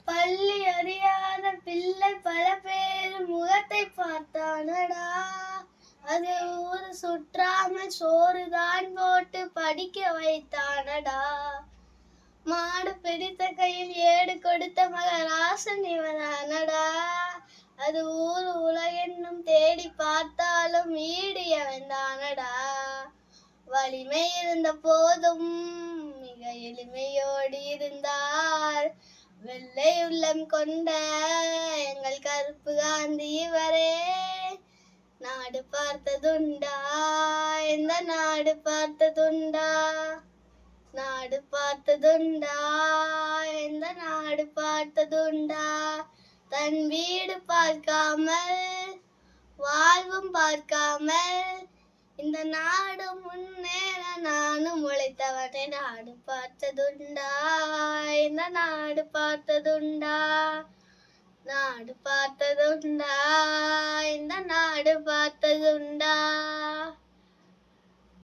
பள்ளி அறியாத பிள்ளை பல பேர் முகத்தை பார்த்தானடா. அது ஊரு சுற்றாமல் சோறுதான் போட்டு படிக்க வைத்தானடா. மாடு பிடித்த கையில் ஏடு கொடுத்த மகராசன் இவனானடா. அது ஊர் உலகென்னும் தேடி பார்த்தாலும் ஈடு எவன்தானடா. வலிமை இருந்த போதும் மிக எளிமையோடு இருந்தார். வெள்ளை உள்ளம் கொண்ட எங்கள் கருப்பு காந்தி இவரே. நாடு பார்த்ததுண்டா, இந்த நாடு பார்த்ததுண்டா. நாடு பார்த்ததுண்டா, இந்த நாடு பார்த்ததுண்டா. தன் வீடு பார்க்காமல் வாழ்வும் பார்க்காமல் இந்த நாடு முன்னேற நானும் உழைத்தவனை. நாடு பார்த்ததுண்டா, இந்த நாடு பார்த்ததுண்டா. நாடு பார்த்ததுண்டா, இந்த நாடு பார்த்ததுண்டா.